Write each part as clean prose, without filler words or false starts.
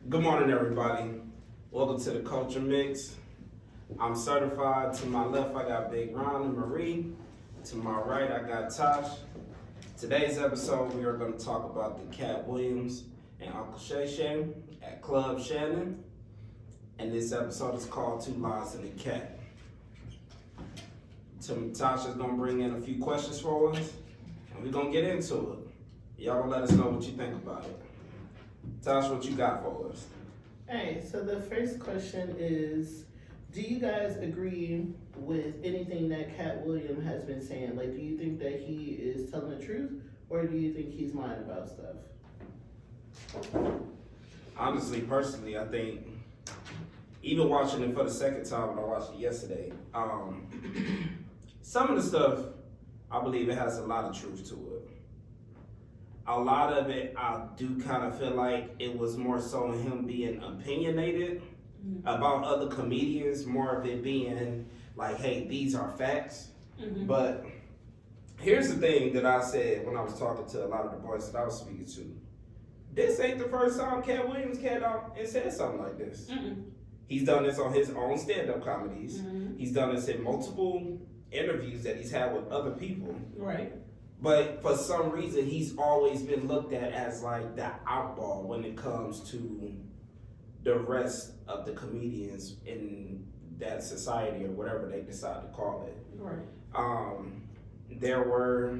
Good morning, everybody. Welcome to the Culture Mix. I'm certified. To my left, I got Big Ron and Marie. To my right, I got Tosh. Today's episode, we are going to talk about the Katt Williams and Uncle Shayshay at Club Shannon. And this episode is called Two Lies A Katt. Tosh is going to bring in a few questions for us, and we're going to get into it. Y'all gonna let us know what you think about it. Tosh, what you got for us? Hey, so the first question is, do you guys agree with anything that Katt Williams has been saying? Like, do you think that he is telling the truth, or do you think he's lying about stuff? Honestly, personally, I think, even watching it for the second time when I watched it yesterday, some of the stuff, I believe it has a lot of truth to it. A lot of it, I do kind of feel like it was more so him being opinionated about other comedians, more of it being like, hey, these are facts. But here's the thing that I said when I was talking to a lot of the boys that I was speaking to. This ain't the first time Katt Williams came out and said something like this. He's done this on his own stand-up comedies. He's done this in multiple interviews that he's had with other people. Right. But for some reason, he's always been looked at as like the outlaw when it comes to the rest of the comedians in that society or whatever they decide to call it. Right. There were,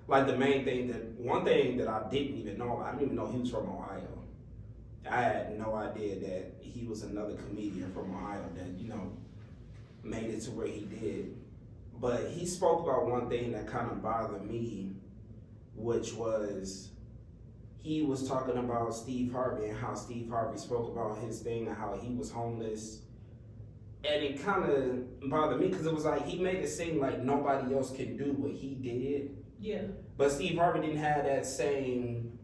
like one thing that I didn't even know, I didn't even know he was from Ohio. I had no idea that he was another comedian from Ohio that, made it to where he did. But he spoke about one thing that kind of bothered me, which was he was talking about Steve Harvey and how Steve Harvey spoke about his thing and how he was homeless. And it kind of bothered me because it was like he made it seem like nobody else can do what he did. Yeah. But Steve Harvey didn't have that same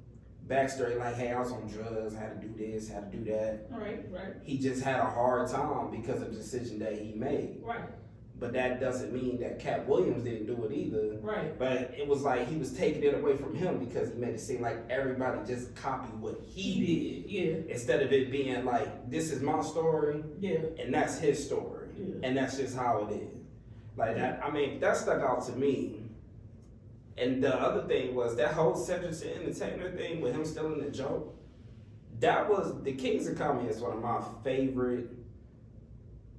backstory like, hey, I was on drugs, I had to do this, had to do that. Right. He just had a hard time because of the decision that he made. Right. But that doesn't mean that Katt Williams didn't do it either. Right. But it was like he was taking it away from him because he made it seem like everybody just copied what he did. Yeah. Instead of it being like, this is my story. Yeah. And that's his story. Yeah. And that's just how it is. Like that, that stuck out to me. And the other thing was that whole Cedric the Entertainer thing with him stealing the joke. That was, the Kings of Comedy is one of my favorite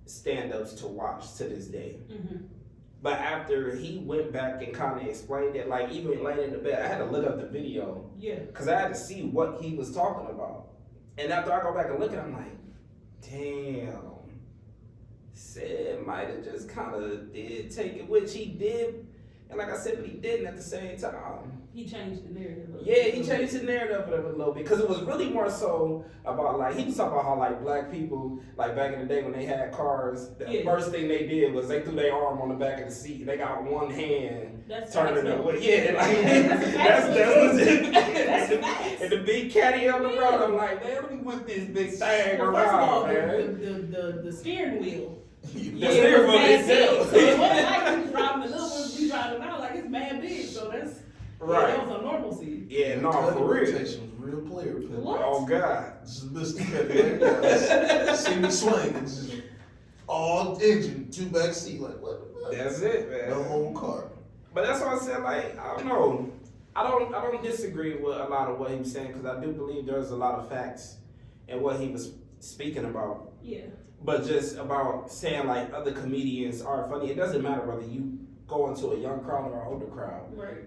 stand-ups to watch to this day. But after he went back and kind of explained it, like even laying in the bed, I had to look up the video. Yeah. Because I had to see what he was talking about. And after I go back and look at it, I'm like, damn. Sid might have just kind of did take it, which he did. And like I said, but he didn't at the same time. He changed the narrative. Yeah, he changed the narrative of it a little bit because it was really more so about like he was talking about how like black people like back in the day when they had cars, the first thing they did was they threw their arm on the back of the seat. They got one hand turning it away. Yeah, like that's legit. And the big caddy on the road, I'm like, man, let me whip this big thing around, man. The steering wheel. The steering wheel itself. So it wasn't like he was driving the little one, we driving out like it's mad big. So that's right. That was a normalcy. Yeah, no, for real. Was real clear. What? Oh God. This is Mr. Petty. See me swing. It's just all engine, two back seat, like what? That's it, man. The whole car. But that's why I said, like, I don't know. I don't disagree with a lot of what he was saying because I do believe there's a lot of facts in what he was speaking about. Yeah. But just about saying like other comedians are funny. It doesn't matter whether you go into a young crowd or an older crowd. Right.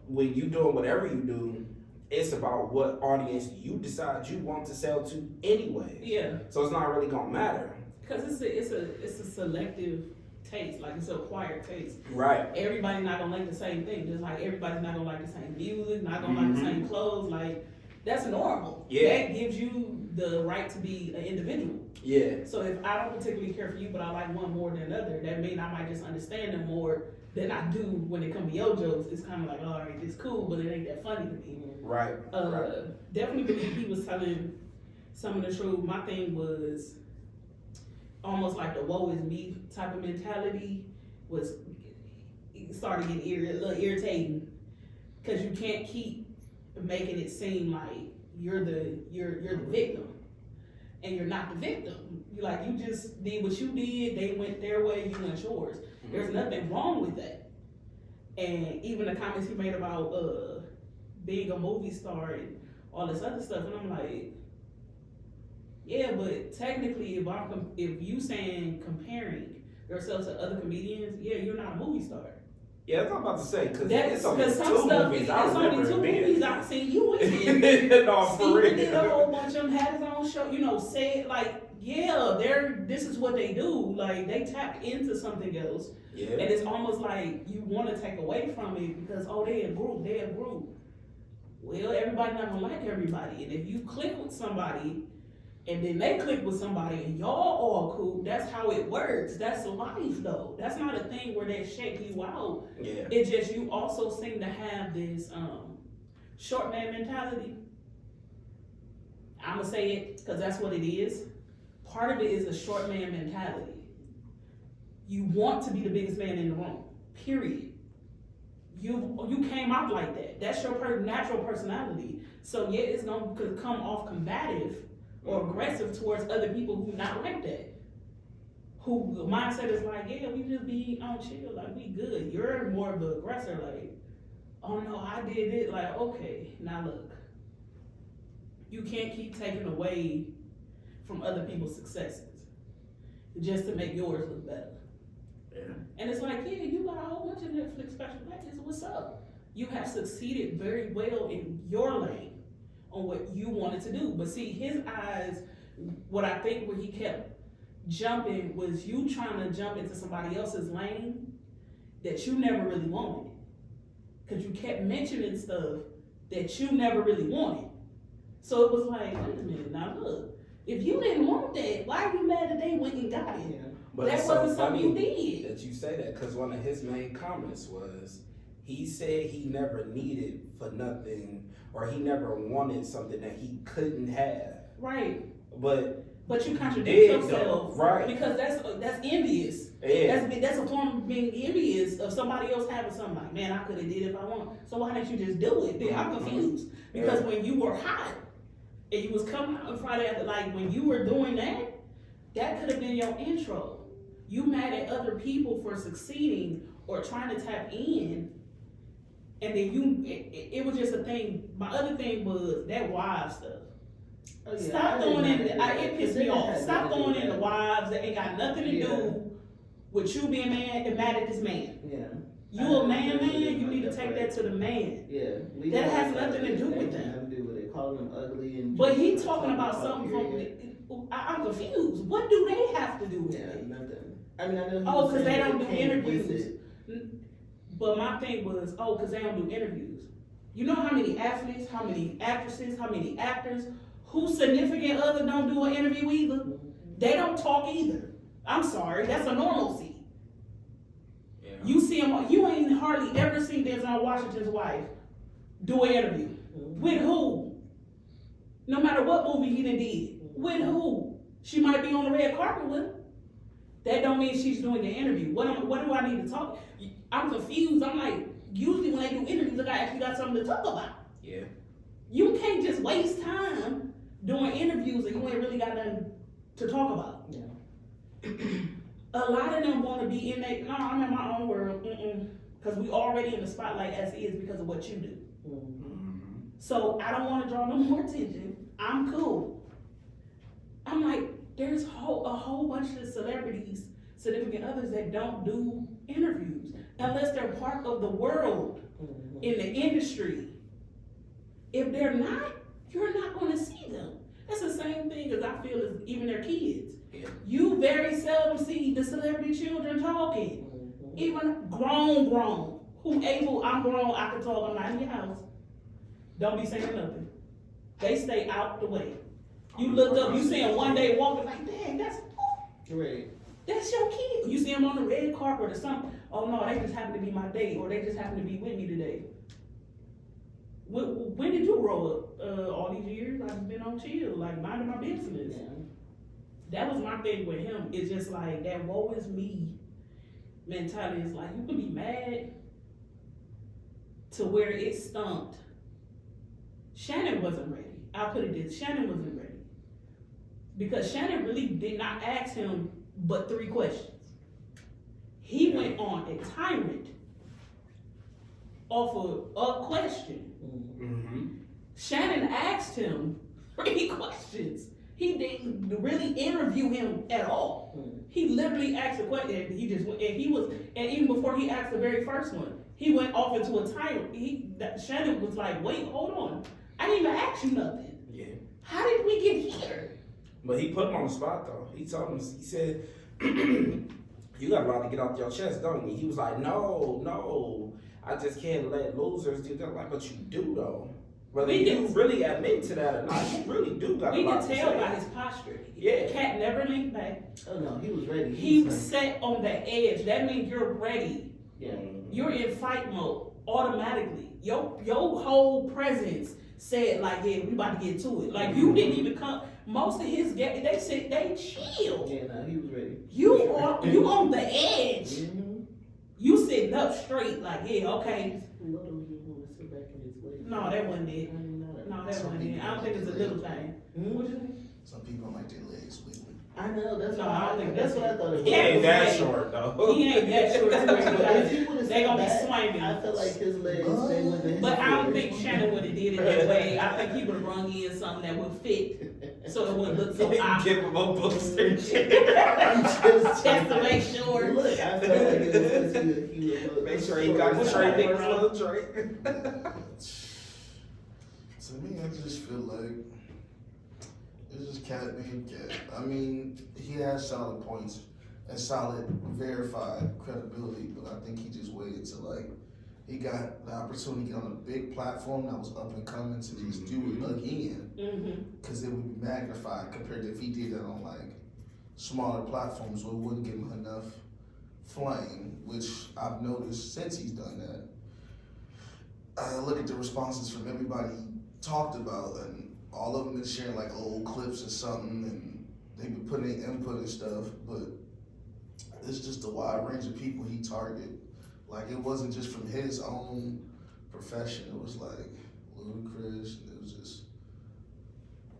When you doing whatever you do, it's about what audience you decide you want to sell to anyway. Yeah. So it's not really gonna matter. Because it's a selective taste, like it's an acquired taste. Right. Everybody's not gonna like the same thing, just like everybody's not gonna like the same music, not gonna like the same clothes. Like that's normal. Yeah. That gives you the right to be an individual. Yeah. So if I don't particularly care for you, but I like one more than another, that means I might just understand them more than I do when it comes to your jokes. It's kind of like, all right, it's cool, but it ain't that funny to me. Right. Definitely believe he was telling some of the truth. My thing was almost like the woe is me type of mentality was started getting a little irritating because you can't keep making it seem like you're the victim. and you're not the victim. You just did what you did, they went their way, you went yours. There's nothing wrong with that. And even the comments he made about being a movie star and all this other stuff, and I'm like, yeah, but technically, if you saying comparing yourself to other comedians, yeah, you're not a movie star. Yeah, that's what I'm about to say, because That's only because some two stuff, movies it's I only remember two being. movies I've seen you in. No, for Steven did a real. whole bunch of them, had his own show, said like, yeah, this is what they do. Like, they tap into something else. Yeah. And it's almost like you want to take away from it because, they a group. Well, everybody not gonna like everybody. And if you click with somebody and then they click with somebody and y'all all cool, that's how it works. That's life though. That's not a thing where they shake you out. Yeah. It's just you also seem to have this short man mentality. I'ma say it because that's what it is. Part of it is a short man mentality. You want to be the biggest man in the room, period. You came out like that. That's your natural personality. So yeah, it's gonna come off combative or aggressive towards other people who not like that. Who mindset is like, yeah, we just be on chill, like we good. You're more of the aggressor, like, oh no, I did it. Like, okay, now look, you can't keep taking away from other people's successes just to make yours look better. Yeah. And it's like, yeah, you got a whole bunch of Netflix special packages. What's up? You have succeeded very well in your lane on what you wanted to do. But see, his eyes, what I think where he kept jumping was you trying to jump into somebody else's lane that you never really wanted. Because you kept mentioning stuff that you never really wanted. So it was like, wait a minute, now look, if you didn't want that, why are you mad that they went and got it? But That it's wasn't so something funny you did. that you say that, because one of his main comments was he said he never needed for nothing, or he never wanted something that he couldn't have. Right. But you contradict did, yourself, though, right? Because that's envious. Yeah. That's a form of being envious of somebody else having something. Like, man, I could have did it if I want. So why didn't you just do it? Then I'm confused because when you were hot and you was coming out on Friday after, like when you were doing that, that could have been your intro. You mad at other people for succeeding or trying to tap in, and then it was just a thing. My other thing was that wives stuff. Oh, yeah. Stop throwing in, it pissed me off. Stop throwing in the wives that ain't got nothing to do with you being mad and mad at this man. Yeah. You a man, you need to take that to the man. Yeah. That has nothing to do with that. Nothing to do with it. Calling them ugly and. But he talking about something from, I'm confused. What do they have to do with it? Nothing. I mean, I know. Oh, because they don't do interviews. But my thing was, because they don't do interviews. You know how many athletes, how many actresses, how many actors, whose significant other don't do an interview either? They don't talk either. I'm sorry, that's a normalcy. Yeah. You see him, you ain't hardly ever seen Denzel Washington's wife do an interview. With who? No matter what movie he done did. With who? She might be on the red carpet with him. That don't mean she's doing the interview. What do I need to talk? I'm confused. I'm like, usually when they do interviews, I actually got something to talk about. Yeah. You can't just waste time doing interviews and you ain't really got nothing to talk about. Yeah. A lot of them want to be in that, no, I'm in my own world, because we already in the spotlight as is because of what you do. So I don't want to draw no more attention. I'm cool. I'm like, there's a whole bunch of celebrities, significant others that don't do interviews unless they're part of the world in the industry. If they're not, you're not going to see them. That's the same thing as I feel as even their kids. Yeah. You very seldom see the celebrity children talking. Even grown. Who able, I'm grown, I can talk, I'm not in your house. Don't be saying nothing. They stay out the way. You look up, you see him one day walking like, dang, that's your kid. You see him on the red carpet or something. Oh no, they just happen to be my date, or they just happen to be with me today. When did you grow up? All these years, I've just been on chill, like minding my business. Yeah. That was my thing with him. It's just like that woe is me mentality is like, you can be mad to where it stumped. Shannon wasn't ready. I'll put it this, Shannon wasn't ready. because Shannon really did not ask him but 3 questions. He went on a tyrant off of a question. Mm-hmm. Shannon asked him 3 questions. He didn't really interview him at all. He literally asked a question, and he just went, and even before he asked the very first one, he went off into a tyrant. Shannon was like, wait, hold on. I didn't even ask you nothing. Yeah. How did we get here? But he put him on the spot though. He told him, he said, you got a lot to get off your chest, don't you? He was like, no, I just can't let losers do that. Like, but you do though. Whether you really admit to that or not, you really do got a lot to say. We can tell by his posture. Yeah. Cat never leaned back. Oh no, he was ready. He was set on the edge. That means you're ready. Yeah. You're in fight mode automatically. Your whole presence said like, yeah, we about to get to it. Like you didn't even come. Most of his guests, they said they chilled. Yeah, no, he was ready. You on the edge. Mm-hmm. You sitting up straight like, yeah, okay. What do you want to sit back in his way? No, that wasn't it. No, that wasn't it. I don't think it's a little thing. What you think? Some people don't like their legs wiggling. I know, that's No, what I don't think that's what I thought it was. He ain't that short though. He ain't that short. If he would've They gonna be sat back, swinging. I feel like his legs, they wouldn't have. But I don't think Shannon would have did it that way. I think he would have brung in something that would fit, so it wouldn't look so awkward. Give him a booster. I'm just Just to make sure. Look, I feel like it was because he was Make sure he got his tray, big little tray. To me, I just feel like it's just Katt being Katt. I mean, he has solid points and solid verified credibility, but I think he just waited till like he got the opportunity to get on a big platform that was up and coming to just do it again, because it would be magnified compared to if he did that on like smaller platforms where it wouldn't give him enough flame, which I've noticed since he's done that. I look at the responses from everybody he talked about, and all of them been sharing like old clips or something, and they've been putting their input and stuff, but it's just a wide range of people he targeted. Like, it wasn't just from his own profession, it was like Ludacris,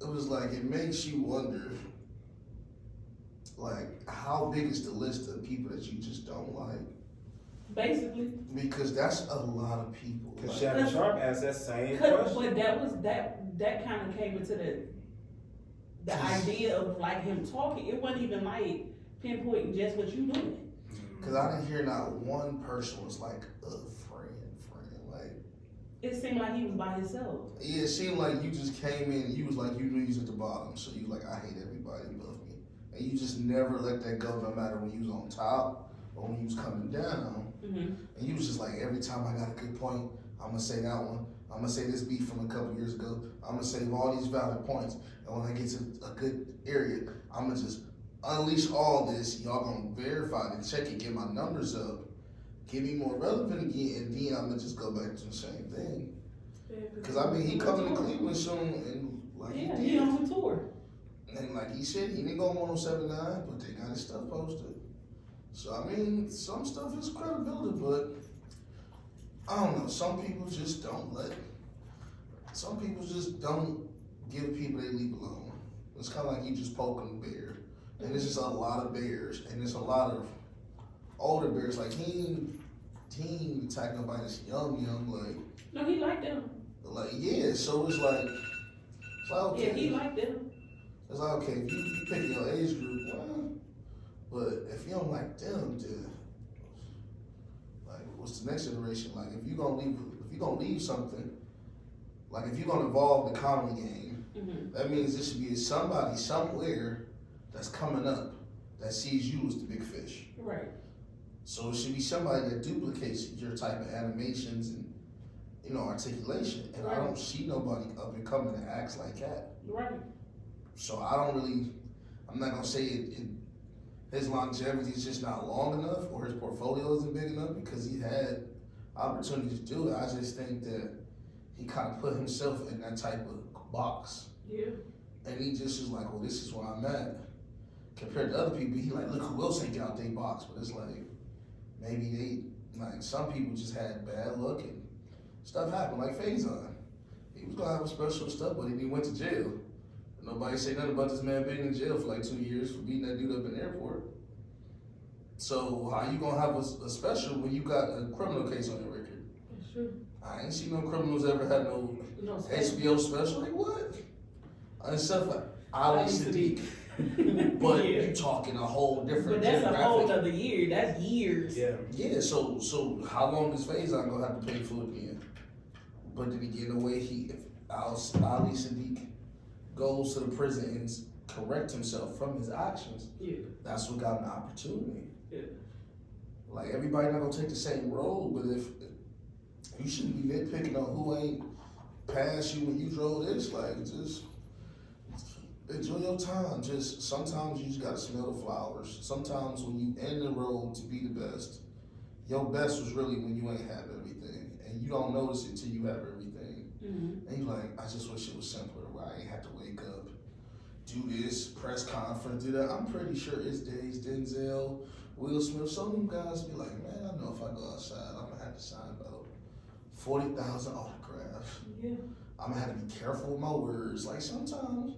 it was like, it makes you wonder, like, how big is the list of people that you just don't like? Basically. Because that's a lot of people. Cause Like, Shannon Sharp asked that same But question. that kind of came into the idea of like him talking. It wasn't even like pinpointing just what you doing. Cause I didn't hear not one person was like a friend. Like, It seemed like he was by himself. yeah, it seemed like you just came in and you was like, you knew you was at the bottom, so you like, I hate everybody above me. And you just never let that go, no matter when you was on top or when you was coming down. And you was just like, every time I got a good point, I'm gonna say that one. I'm gonna say this beat from a couple years ago. I'm gonna save all these valid points. And when I get to a good area, I'm gonna just unleash all this. Y'all gonna verify it, check it, get my numbers up, get me more relevant again, and then I'm gonna just go back to the same thing. Cause I mean, he coming to Cleveland soon, and like yeah, he he did. on the tour. And like he said, he didn't go on 107.9, but they got his stuff posted. So I mean, some stuff is credibility, but I don't know. Some people just don't give people they leave alone. It's kind of like you just poking a bear, and it's just a lot of bears, and it's a lot of older bears. Like he ain't attack nobody that's young. Like No, he liked them. like yeah. So it's like okay. Yeah, he liked them. It's like, okay, if you pick your age group, well, but if you don't like them, then like, what's the next generation? Like, if you gonna leave something, like if you're gonna evolve the comedy game, that means there should be somebody somewhere that's coming up that sees you as the big fish. Right. So it should be somebody that duplicates your type of animations and articulation. And I don't see nobody up and coming that acts like that. Right. So I'm not gonna say his longevity is just not long enough or his portfolio isn't big enough, because he had opportunities to do it. I just think that he kind of put himself in that type of box. Yeah. And he just is like, well, this is where I'm at. Compared to other people, he like, look who else ain't get out their box. But it's like, maybe some people just had bad luck and stuff happened, like Faison. He was gonna have a special stuff, but he went to jail. Nobody say nothing about this man being in jail for like 2 years for beating that dude up in the airport. So how you gonna have a special when you got a criminal case on your record? That's true. I ain't seen no criminals ever had no No, HBO special. Like what? Except for Ali Sadiq. But yeah. you talking a whole different But that's a whole demographic. other year. That's years. Yeah. Yeah, so how long is Faison gonna have to pay for it again? But then again, the way if Ali Sadiq goes to the prison and correct himself from his actions, Yeah. that's what got an opportunity. Yeah. Like everybody not gonna take the same road, but if you shouldn't be nitpicking on who ain't passed you when you drove this, like just enjoy your time. Just sometimes you just gotta smell the flowers. Sometimes when you end the road to be the best, your best was really when you ain't have everything, and you don't notice it till you have everything. Mm-hmm. And you like, I just wish it was simpler, where I ain't had to wake up, do this press conference, do that. I'm pretty sure it's days Denzel, Will Smith, some of them guys be like, man, I know if I go outside, I'm gonna have to sign about 40,000 autographs. Yeah. I'm gonna have to be careful with my words. Like sometimes,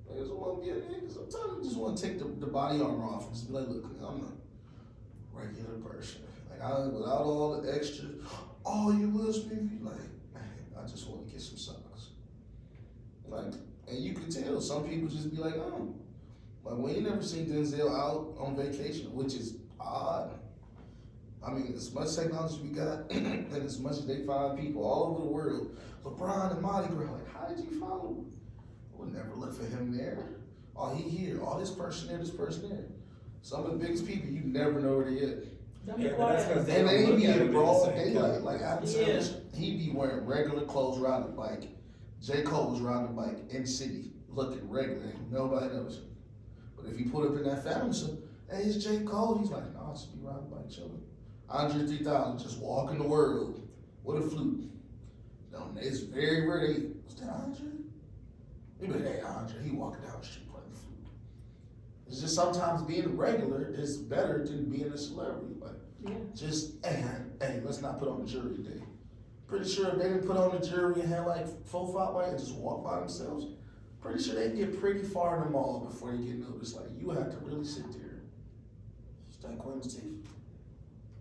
I just want to be a nigga. Sometimes you just want to take the body armor off and just be like, look, I'm a regular person. Like without all the extra, oh, you Will Smith, you like, man, I just want to get some socks. Like, and you can tell some people just be like, oh, like we ain't never seen Denzel out on vacation, which is odd. I mean, as much technology we got, and as much as they find people all over the world, LeBron and Mardi Gras, like, how did you find him? We'll never look for him there. Oh, he here. Oh, this person there, this person there. Some of the biggest people, you never know where they at. Don't be Yeah, but that's quiet. because And they don't be look at in him broad the same daylight. color. Like Adam Yeah. Sandler, he be wearing regular clothes riding the bike. J. Cole was riding the bike in city, looking regular. Ain't nobody knows him. But if he put up in that Phantom, hey, it's J. Cole. He's like, no, I'll just be riding the bike chilling. Andre 3000 just walking the world with a flute. No, it's very rare they, was that Andre? They be like, hey, Andre, he walking down the street playing the flute. It's just sometimes being a regular is better than being a celebrity. Like, Yeah. just, hey, let's not put on the jury today. Pretty sure if they didn't put on the jury and had like 4 5 white and just walk by themselves, pretty sure they'd get pretty far in the mall before they get noticed. Like, you have to really sit there. Start quitting teeth.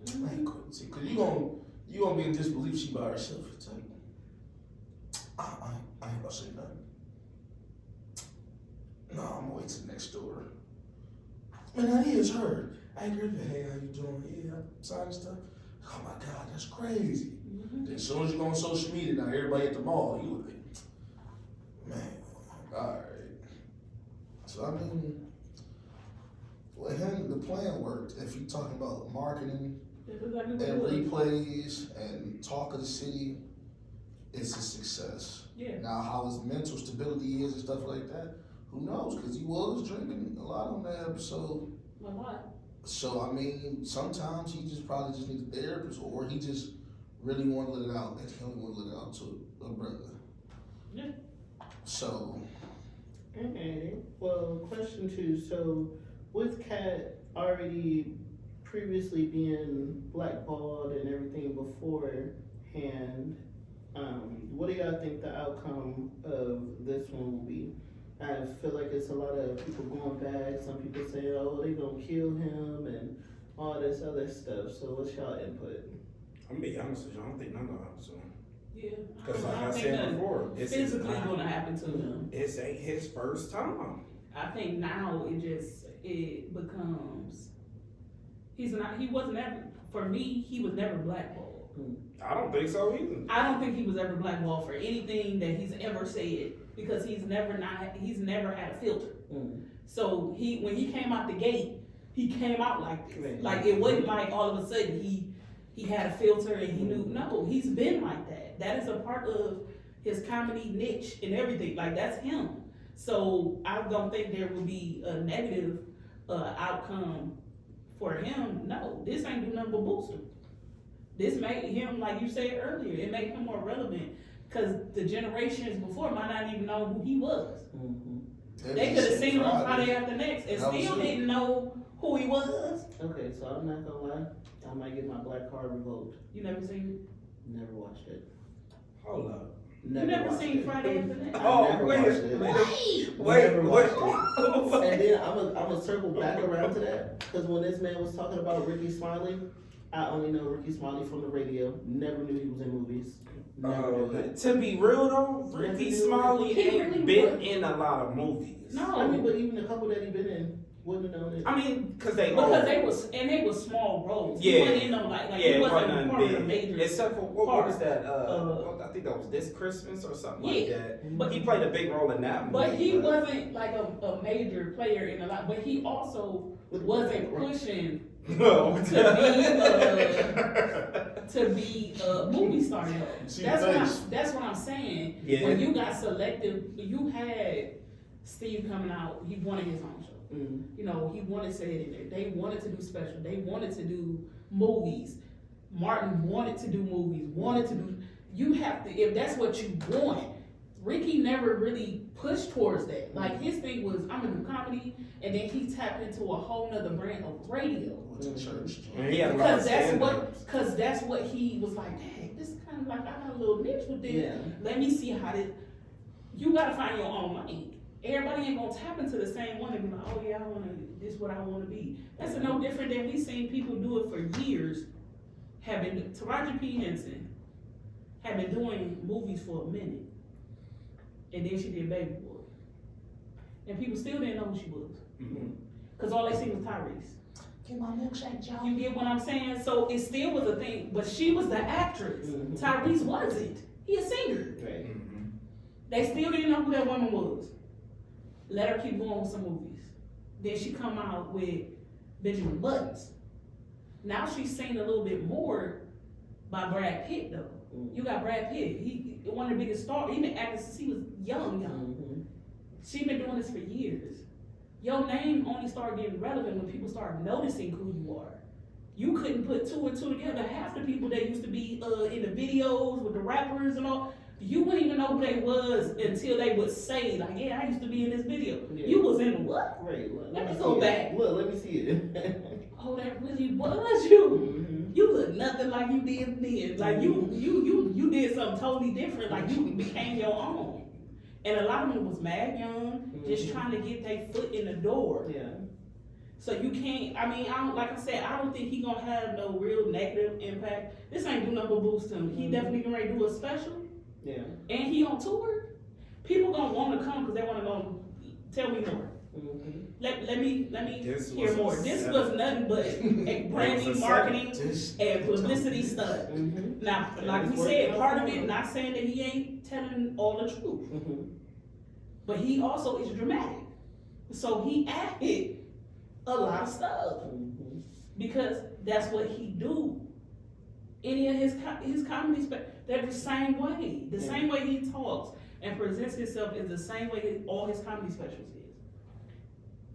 I ain't quitting teeth. Cause you gonna be in disbelief she by herself. It's like, I ain't gonna say nothing. No, I'm gonna wait till next door. Man, that is her. Hey, girl, hey, how you doing? Yeah, I'm signing stuff. Oh my God, that's crazy. Mm-hmm. As soon as you go on social media, now everybody at the mall, you like, man, all right. So I mean, with him, the plan worked. If you're talking about marketing That's exactly what and it was. replays and talk of the city, it's a success. Yeah. Now, how his mental stability is and stuff like that, who knows? Because he was drinking a lot on that episode. A lot. So I mean, sometimes he just probably just needs a therapist, or he just really want to let it out, and he only want to let it out to a brother. Yeah. So Okay, well, question 2. So, with Katt already previously being blackballed and everything beforehand, what do y'all think the outcome of this one will be? I feel like it's a lot of people going back. Some people say, oh, they gonna kill him and all this other stuff. So, what's y'all input? I'm gonna be honest with you, I don't think none of them so. Yeah. Because I like I don't think said nothing before, this is physically not, gonna happen to him. this ain't his first time. I think now it becomes, he wasn't ever, for me, he was never blackballed. I don't think so either. I don't think he was ever blackballed for anything that he's ever said, because he's never had a filter. So when he came out the gate, he came out like this. Right. Like it wasn't like all of a sudden he had a filter and he knew. No, he's been like that. That is a part of his comedy niche and everything. Like that's him. So I don't think there will be a negative outcome for him. No, this ain't do nothing but boost him. This made him, like you said earlier, it made him more relevant, because the generations before might not even know who he was. They could have seen him on Friday After Next and That was still it. didn't know who he was. Okay, so I'm not gonna lie. I might get my black card revoked. You never seen Never watched it. Hold up. Never You never watched seen it. Friday After Next? Oh, never wait, watched it. Never watched it. And then I'm gonna circle back around to that, because when this man was talking about Ricky Smiley, I only know Ricky Smiley from the radio. Never knew he was in movies. Never knew it. To be real though, Never Ricky knew. Smiley He ain't really been was. in a lot of movies. No. I mean, but even the couple that he been in, wouldn't have known it. I mean, because they was small roles. Yeah. He wasn't in them like yeah, he it wasn't wasn't part of the big. major. Except for what part. was that? I think that was This Christmas or something like Yeah. that. But He played a big role in that movie. But he wasn't like a major player in a lot. But he also wasn't pushing No. to be a movie star. See That's what I'm saying. Yeah. When you got selective, you had Steve coming out. He wanted his own show. Mm. You know, he wanted to say it in there. They wanted to do special. They wanted to do movies. Martin wanted to do movies. You have to, if that's what you want. Ricky never really pushed towards that. Like his thing was, I'm gonna do comedy, and then he tapped into a whole nother brand of radio. Went to church. And he had a lot of Because that's what he was like, dang, this is kind of like, I got a little niche with this. Yeah. Let me see how this, you gotta find your own lane. Everybody ain't gonna tap into the same one and be like, oh yeah, this is what I wanna be. That's no different than we seen people do it for years. Taraji P. Henson had been doing movies for a minute. And then she did Baby Boy. And people still didn't know who she was. Mhm. Cause all they seen was Tyrese. Get my milkshake, Joe. You get what I'm saying? So it still was a thing, but she was the actress. Mhm. Tyrese wasn't. He a singer. Right. Mhm. They still didn't know who that woman was. Let her keep going with some movies. Then she come out with Benjamin Buttons. Now she's seen a little bit more by Brad Pitt though. Mm. You got Brad Pitt. He one of the biggest stars. He been acting since he was young. Mhm. She been doing this for years. Your name only started getting relevant when people started noticing who you are. You couldn't put two and two together. Half the people that used to be in the videos with the rappers and all, you wouldn't even know who they was until they would say, like, yeah, I used to be in this video. Yeah. You was in what? Right. Let me see go it. back. Look, let me see it. Oh, that really was you. Mhm. You look nothing like you did then. Like you did something totally different. Like you became your own. And a lot of them was mad young, just trying to get their foot in the door. Yeah. So you can't, I mean, like I said, I don't think he gonna have no real negative impact. This ain't do nothing but boost him. He definitely gonna do a special, Yeah. and he on tour. People gonna want to come because they want to go. Tell me more. Mhm. Let me This hear was more. a This setup. was nothing but a branding, setup. marketing, This- and publicity stunt. Mhm. Now, like we said, part of it, not saying that he ain't telling all the truth, Mhm. but he also is dramatic. So he added a lot of stuff. Mhm. Because that's what he do. Any of his comedy, they're the same way. The same way he talks and presents himself is the same way all his comedy specials is.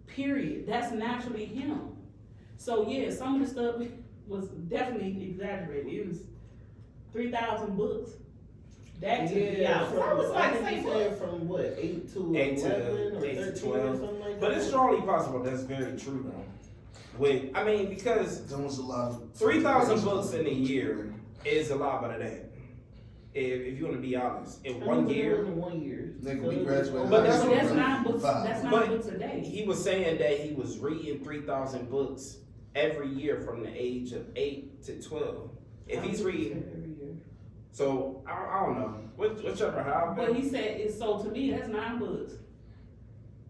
Period. That's naturally him. So yeah, some of the stuff was definitely exaggerated. It was 3,000 books. That took me out. I was like, say what? From what, 8 to 8 to 11 or 8 to 13 or 12. something like that? But it's strongly possible that's very true though. Because There was a lot of 3,000 books in a year is a lot better than that. If you want to be honest, in I mean, one but it year, wasn't 1 year. Nigga, So we it was graduated over- But high that's- school, That's bro. 9 books. Five. That's 9 But books a day. he was saying that he was reading 3,000 books every year from the age of 8 to 12. If he's reading, every year. so I don't know. Whichever how. But he said, so to me, that's 9 books.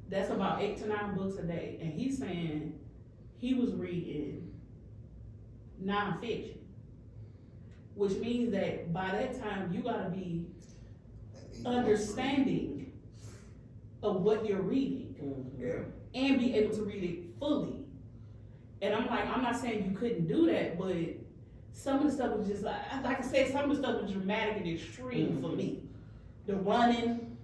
That's about 8 to 9 books a day. And he's saying he was reading nonfiction. Which means that by that time, you gotta be understanding of what you're reading. Mhm. Yeah. And be able to read it fully. And I'm like, I'm not saying you couldn't do that, but some of the stuff was just like I said, some of the stuff was dramatic and extreme for me. The running.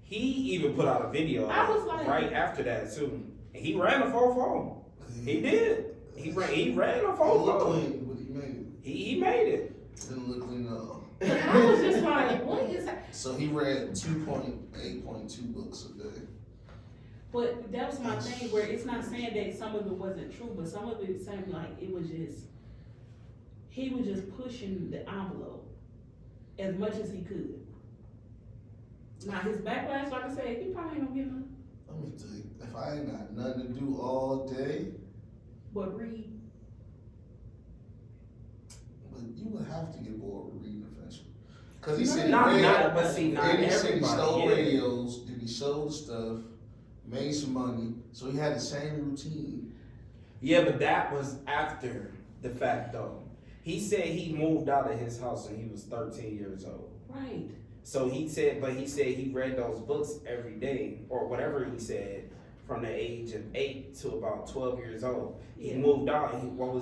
He even put out a video I was like- right after that too. He ran a 4-4. He did. He ran a It looked 4-4. clean, but he made it. He made it. Didn't look clean at all. I was just like, what is that? So he read 2.8.2 books a day. But that was my thing where it's not saying that some of it wasn't true, but some of it seemed like it was just, he was just pushing the envelope as much as he could. Now his backlash, like I said, he probably ain't gonna get none. Let me tell you, if I ain't got nothing to do all day, But read. but you would have to get bored with reading eventually. Cause he No, said, Not, he not, but see, not he said he everybody. stole Yeah. radios, then he sold stuff, made some money, so he had the same routine. Yeah, but that was after the fact, though. He said he moved out of his house when he was 13 years old. Right. So he said he read those books every day, or whatever he said, from the age of 8 to about 12 years old. He Yeah. moved out.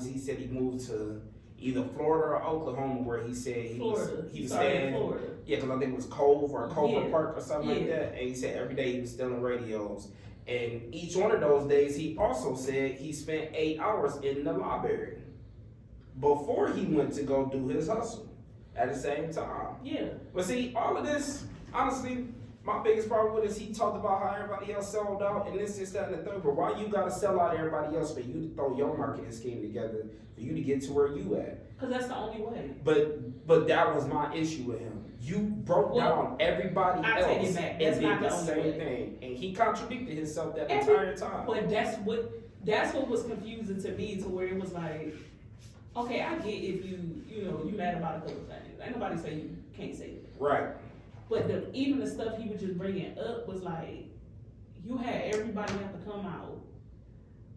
He said he moved to either Florida or Oklahoma, where he said he Florida. was Started in staying. Florida. Yeah, because I think it was Cove or Covert Yeah. Park or something like Yeah. that. And he said every day he was stealing radios. And each one of those days, he also said he spent 8 hours in the library before he went to go do his hustle at the same time. Yeah. But see, all of this, honestly, my biggest problem with it is he talked about how everybody else sold out and this, that, and the third. But why you gotta sell out everybody else for you to throw your marketing scheme together for you to get to where you at? Because that's the only way. But that was my issue with him. You broke down everybody I else take it back. and That's did not the the only same way. thing, and he contradicted himself that Every- entire time. But that's what was confusing to me, to where it was like, okay, I get if you mad about a couple things. Ain't nobody say you can't say it. Right. But even the stuff he was just bringing up was like, you had everybody have to come out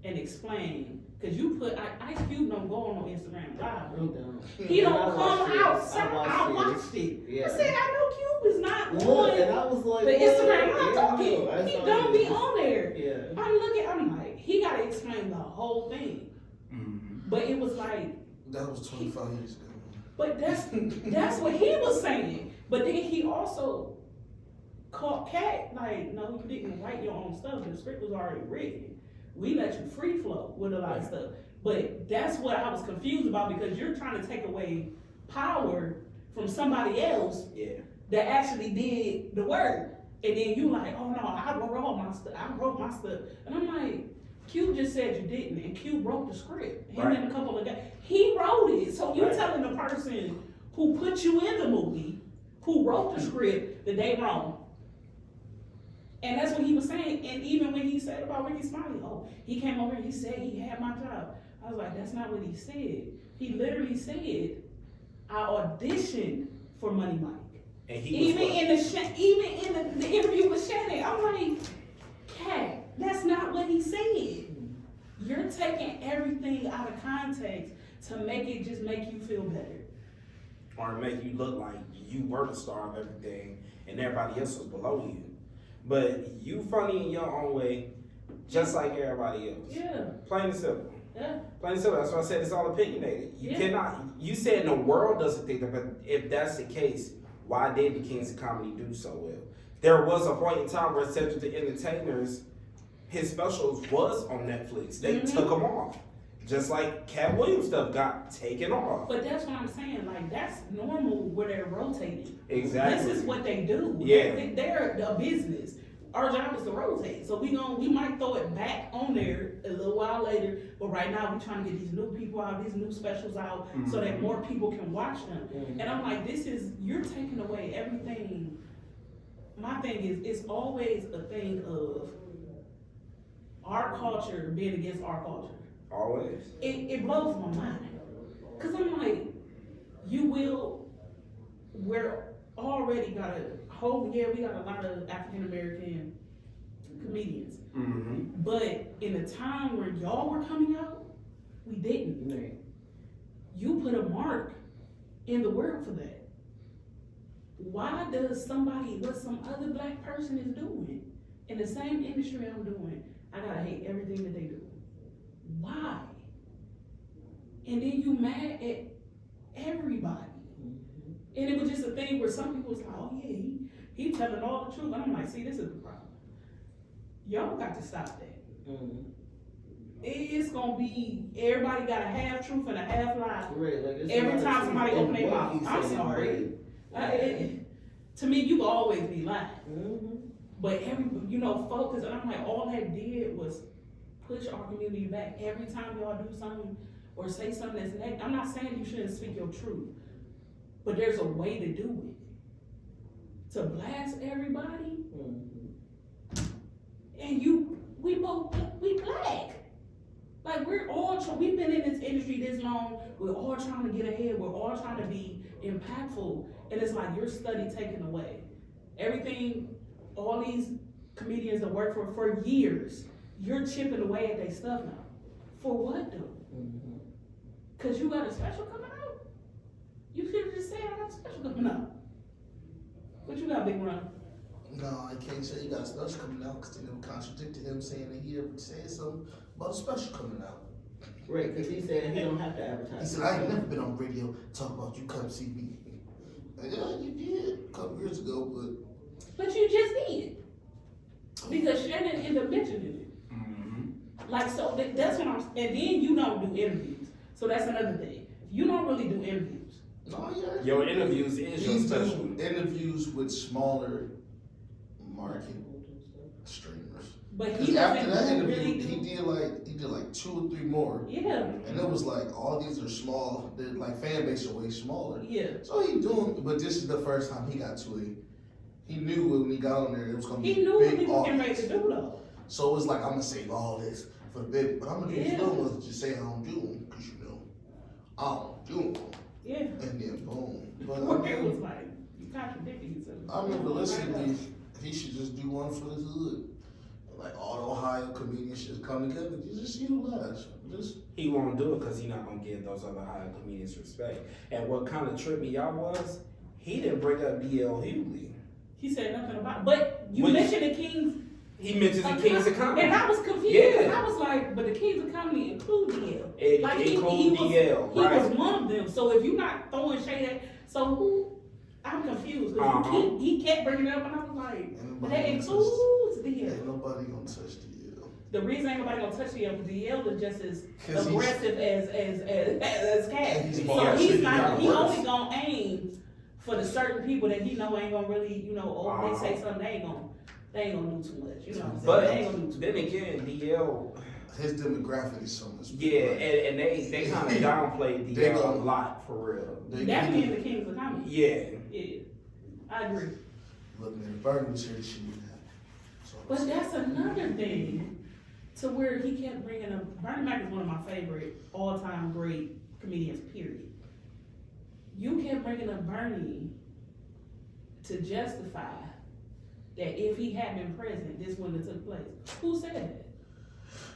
and explain. Cause you put, Ice Cube don't go on no Instagram Live. He don't. He don't I come watched it. outside. I it. watched it. Yeah. I said, I know Cube is not Look, on and I was like, the what? Instagram Live Yeah, talking. I He saw don't it. be on there. Yeah. I'm like, he gotta explain the whole thing. Mm-hmm. But it was like, That was 25 years ago. but that's what he was saying. But then he also caught Katt, like, no, you didn't write your own stuff. The script was already written. We let you free flow with a lot of stuff. But that's what I was confused about, because you're trying to take away power from somebody else Yeah. that actually did the work. And then you like, oh no, I wrote all my stuff. I wrote my stuff. And I'm like, Q just said you didn't, and Q wrote the script. Him Right. and a couple of guys. He wrote it. So you're Right. telling the person who put you in the movie, who wrote the script, that they wrong. And that's what he was saying. And even when he said about Ricky Smiley, oh, he came over and he said he had my job. I was like, that's not what he said. He literally said, I auditioned for Money Mike. And he Even was in the interview with Shannon, I'm like, Kat, that's not what he said. You're taking everything out of context to make it just make you feel better. or make you look like you were the star of everything and everybody else was below you. But you funny in your own way, just like everybody else. Yeah, Plain and simple. yeah. Plain and simple. That's why I said it's all opinionated. You Yeah. cannot. You said the world doesn't think that, but if that's the case, why did the Kings of Comedy do so well? There was a point in time where Cedric the Entertainer's his specials was on Netflix. They Mhm. took them off, just like Katt Williams stuff got taken off. But that's what I'm saying. Like, that's normal where they're rotating. Exactly. This is what they do. Yeah. They're a business. Our job is to rotate. So we might throw it back on there a little while later, but right now we're trying to get these new people out, these new specials out, so that more people can watch them. Mhm. And I'm like, you're taking away everything. My thing is, it's always a thing of our culture being against our culture. Always. It blows my mind. Cause I'm like, we're already got we got a lot of African American comedians. Mm-hmm. But in the time where y'all were coming out, we didn't. Right. You put a mark in the world for that. Why does what some other black person is doing in the same industry I'm doing, I gotta hate everything that they do? Why? And then you mad at everybody. And it was just a thing where some people was like, oh yeah, he telling all the truth. And I'm like, see, this is the problem. Y'all got to stop that. Mhm. It's gonna be, everybody got a half truth and a half lie. Right, like, it's Every not time true somebody in open their what mouth, he I'm said, sorry. right. To me, you will always be lying. Mhm. But focus, and I'm like, all that did was push our community back. Every time y'all do something or say something that's negative, I'm not saying you shouldn't speak your truth, but there's a way to do it. To blast everybody, years long. We're all trying to get ahead. We're all trying to be impactful. And it's like your study taken away. Everything, all these comedians that work for years, you're chipping away at their stuff now. For what though? Cause you got a special coming out? You should have just said I got a special coming out. What you got, Big Ron? No, I can't say he got a special coming out because they never contradicted him saying that he ever said something about a special coming out. Right, because he said he don't have to He advertise. said, I ain't never been on radio talking about you come see me. Yeah, you did a couple years ago, But you just did. Because Shannon ended up mentioning it. Mm-hmm. Like, so that's what I'm, and then you don't do interviews. So that's another thing. You don't really do interviews. no, yeah. Your interviews is your He special. do interviews with smaller market streamers. But he Because after that doesn't interview, really do. he did like 2 or 3 more. Yeah, And it was like, all these are small, the like fan base are way smaller. yeah. So he doing, but this is the first time he got to he knew when he got on there, it was gonna be He knew what he big was getting ready audience. to do though. So it was like, I'm gonna save all this for the baby, but I'm gonna do these Yeah. little ones, just say I don't do them, cause you know, I don't do them. Yeah. And then boom. But It was like, you contradicted yourself. I mean, realistically, he should just do one for the hood. Like all the Ohio comedians should come together. You just see who last. Just He won't do it because he's not gonna give those other high comedians respect. And what kind of tripped me out was he didn't bring up D.L. Hughley. He said nothing about it. But you Which- mentioned the Kings. He mentions the Kings of Comedy. And I was confused. Yeah. Because I was like, but the Kings of Comedy include DL. It Like include DL, he right? was one of them. So if you're not throwing shade at, so who? I'm confused. Because Uh-huh. he kept bringing it up, and I was like, ain't but nobody that gonna includes touch, DL. ain't nobody gonna touch DL. The reason ain't nobody gonna touch DL because DL is just as 'Cause aggressive as Cat. And he's So more- he's not. kinda He worse. only gonna aim for the certain people that he know ain't gonna really, or they say Uh-huh. something they ain't gonna do too much. You know what I'm saying? But They ain't gonna do too then much. again, DL, His demographic is so much yeah, bigger. and they kind of downplayed They DL a gonna- lot for real. They Definitely in the Kings of Comedy. Yeah, Yeah, I agree. Look, man, if Bernie was here, she would have. So But that's another thing to where he kept bringing up. Bernie Mac is one of my favorite all-time great comedians. Period. You kept bringing up Bernie to justify that if he had been present, this wouldn't have took place. Who said that?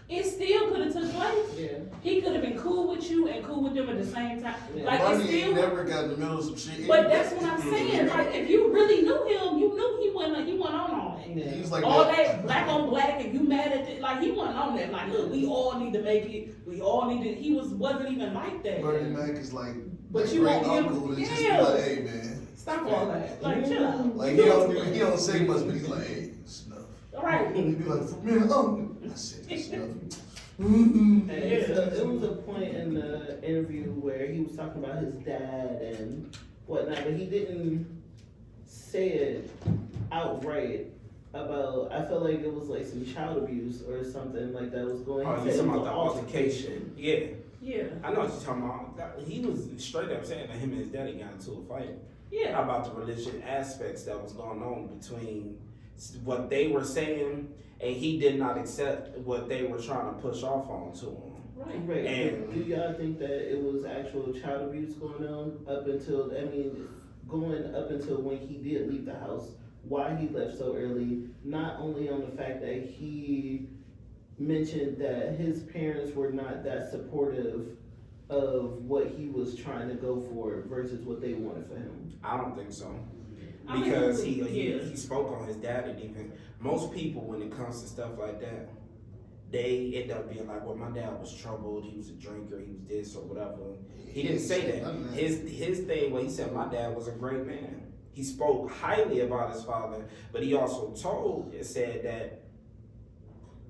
It still could have took place. Yeah. He could have been cool with you and cool with them at the same time. Yeah. Like Bernie it still. never got in the middle of some shit. But that's what I'm saying. Like if you really knew him, you knew he wasn't on all that. Yeah. He's like All that black on black and you mad at it, like he wasn't on that. Like, look, we all need to make it. We all need to. He wasn't even like that. Bernie Mac is like, But like you great want him- uncle and just be yeah. like, hey man. Stop all that. Like, chill out. Like he don't say much, but he's like, hey, snuff. All right. He'd be like, for me, I said snuff. And so it was a point in the interview where he was talking about his dad and whatnot, but he didn't say it outright about, I felt like it was like some child abuse or something like that was going on. oh, you talking about the altercation? Yeah, Yeah. I know what you're talking about. He was straight up saying that him and his daddy got into a fight Yeah. about the religious aspects that was going on between what they were saying, and he did not accept what they were trying to push off onto him. Right. Right, And- but do y'all think that it was actual child abuse going on up until, going up until when he did leave the house, why he left so early, not only on the fact that he mentioned that his parents were not that supportive of what he was trying to go for versus what they wanted for him. I don't think so. I mean, Because yeah. he spoke on his dad, and even most people, when it comes to stuff like that, they end up being like, well, my dad was troubled, he was a drinker, he was this or whatever. He didn't say that. His thing, well, he said my dad was a great man. He spoke highly about his father, but he also said that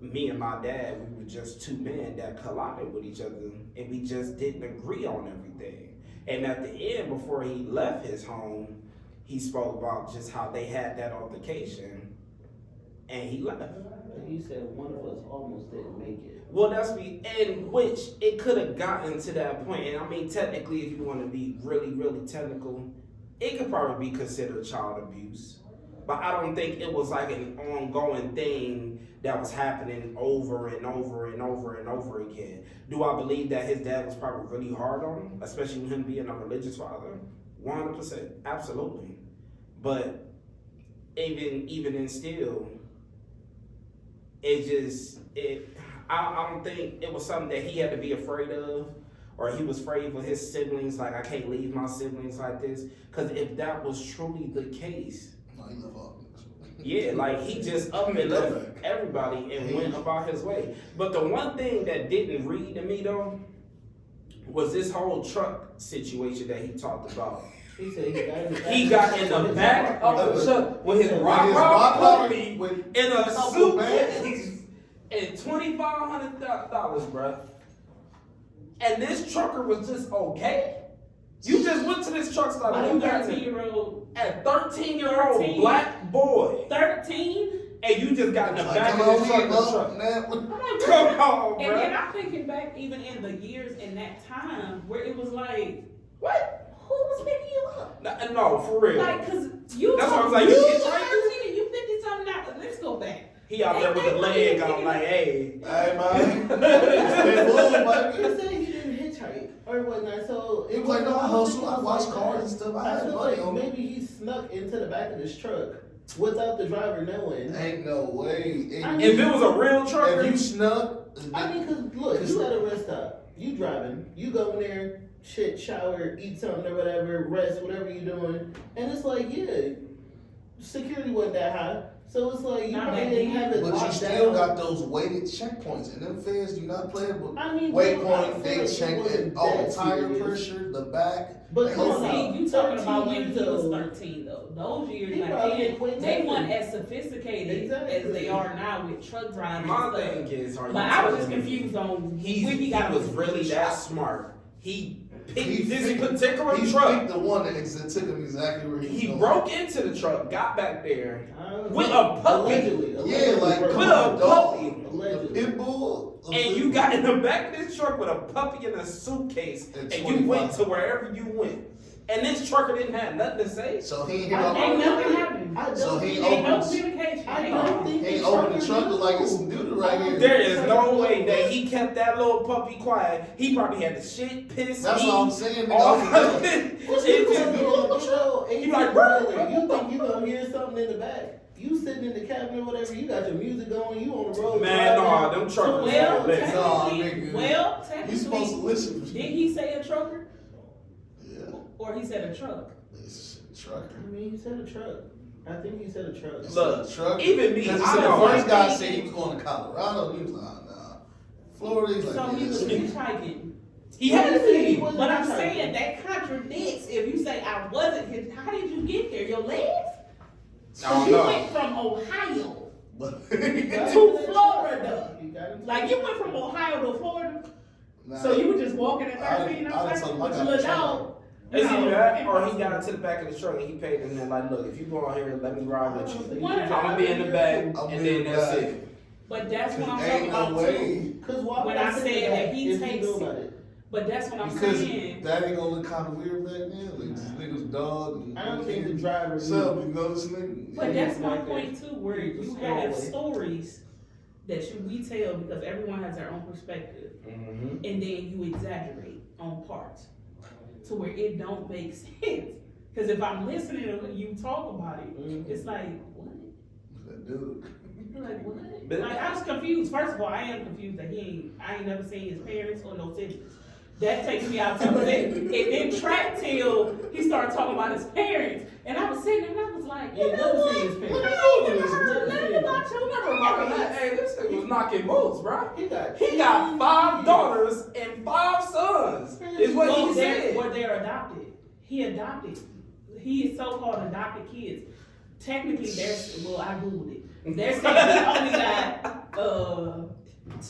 me and my dad, we were just two men that collided with each other, and we just didn't agree on everything. And at the end, before he left his home, he spoke about just how they had that altercation, and he left. And he said one of us almost didn't make it. Well, and which it could have gotten to that point. And I mean, technically, if you want to be really, really technical, it could probably be considered child abuse. but I don't think it was like an ongoing thing that was happening over and over and over and over again. Do I believe that his dad was probably really hard on him, especially with him being a religious father? 100%, absolutely. But even in still, I don't think it was something that he had to be afraid of, or he was afraid for his siblings. Like, I can't leave my siblings like this. Because if that was truly the case, No, he left off. yeah, like he just up and left everybody and went about his way. But the one thing that didn't read to me though was this whole truck situation that he talked about. He said He got in the back of the truck with his rock puppy in a suitcase and $2,500, bruh. And this trucker was just okay. You just went to this truck stop. Like You a got 13-year-old. a 13-year-old black boy. 13? And you just got in the Like, back come of on, the man, truck. up, man. I'm like, Come on, and then bro. I'm thinking back even in the years in that time where it was like, what? Who was picking you up? No, for real. Like, cause you That's what I was told- like, you you was hitchhiking? 13 and you 50 something out. Let's go back. He out there with the leg on, like, hey. Hey, man. Stay blue, He baby. said he didn't hitchhike or whatnot, so He was like, no, I hustle, I watch cars and stuff. I I had feel money like on me. maybe he snuck into the back of this truck without the driver knowing. Ain't no way. I mean, If it was a real trucker, If you snuck, I mean, cause look, you at a rest stop, you driving, you go in there, shit, shower, eat something or whatever, rest, whatever you doing, and it's like, yeah, security wasn't that high, so it's like you Not probably that didn't deep. have it but you locked still down. got those weighted checkpoints, and them feds do not play with I mean, waypoint. They it check wasn't it, all that tire serious. pressure, the back. But They come go on, out. See, you talking about when he 13 was years old. 13 though. Those years He back probably then, went they nothing. weren't as sophisticated Exactly. as they are now with truck driving my and stuff. thing is, are you But I was just telling me confused on when he he got was on really the that shop. smart? He He picked this picked- particular He truck. picked the one that took him exactly where He was broke into the truck, got back there with a Allegedly. puppy, Yeah, like Allegedly. with a puppy, The Allegedly. pit bull. and you got in the back of this truck with a puppy in a suitcase, At and you went 25. to wherever you went. And this trucker didn't have nothing to say. So he ain't hear Ain't nothing happened. I don't So he think- Ain't no opens- communication. I Ain't don't no- think He the opened the trucker trunk like it's knew. some dude right here. There is no way that he kept that little puppy quiet. He probably had to shit, piss, That's eat, what I'm saying. all Nigga, of it. Well, It you just- gonna be in the middle, You like, you think you gonna hear something in the back? You sitting in the cabin or whatever, you got your music going, you on the road. Man, driving. nah, them truckers Well, don't listen. Nah, technically, nigga. well, You supposed to technically, listen. did he say a trucker Yeah, or he said a truck? it's a trucker. I mean, he said a truck. I think he said a truck. It's Look, a trucker. even me, Because I the know. first guy said he was going to Colorado. He was like, nah. Florida, he's like, So he was yeah. hitchhiking. He had to He be. wasn't But I'm hitchhiking. saying that contradicts if you say I wasn't hitchhiking. How did you get there? Your legs? I don't You know. went from Ohio But He got to into that Florida. truck. He got into Like that you went truck. from Ohio to Florida. nah, So you were just walking at 13, I I'm told him sorry, I with got your a little truck. dog. It's No, either that or he impossible. got into the back of the truck and he paid him and like, look, if you go out here, let me ride with you. One I'm gonna be in the back I'm and in then the that's back. it. But that's what I'm Ain't talking no about too. way. Cause why When would I say said that he if takes knew it. about it? But that's what I'm Because saying. that ain't gonna look kind of weird back then. Like this nigga's dog. And I don't think the driver What's knew. up? You know this nigga? But that's my Exactly. point too, where you have stories that we tell because everyone has their own perspective, Mm-hmm. and then you exaggerate on parts to where it don't make sense. Because if I'm listening to you talk about it, Mhm. it's like what? That dude. You're like what? But- Like I was confused. First of all, I am confused that I ain't never seen his parents or no siblings. That takes me out to it didn't track till he started talking about his parents, and I was sitting there and I was like, Yeah, you know never what? seen his parents. I ain't never heard Never nothing seen about your mother. Hey, this nigga was knocking moves, bro. He got He got 5 daughters and 5 sons. Is what he said. They're adopted. He adopted. He is so-called adopted kids. Technically, I Googled it. They're saying he only got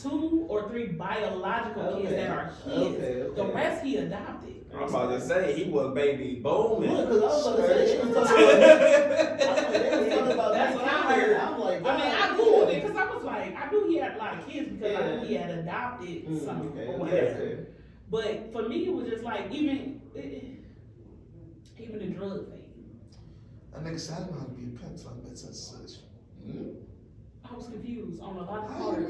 2 or 3 biological kids that are his. Okay. The rest he adopted. I'm about to say he was baby booming. Look, cause I was about to say, they was talking about That's that what I kid. heard. I'm like, I mean, I God, Googled yeah. it because I was like, I knew he had a lot of kids because I knew he had adopted some Okay, or okay, whatever. okay. But for me, it was just like even the drug thing. A nigga said, I didn't know how to be a pimp, so I met such and such. I was confused on a lot of How parts.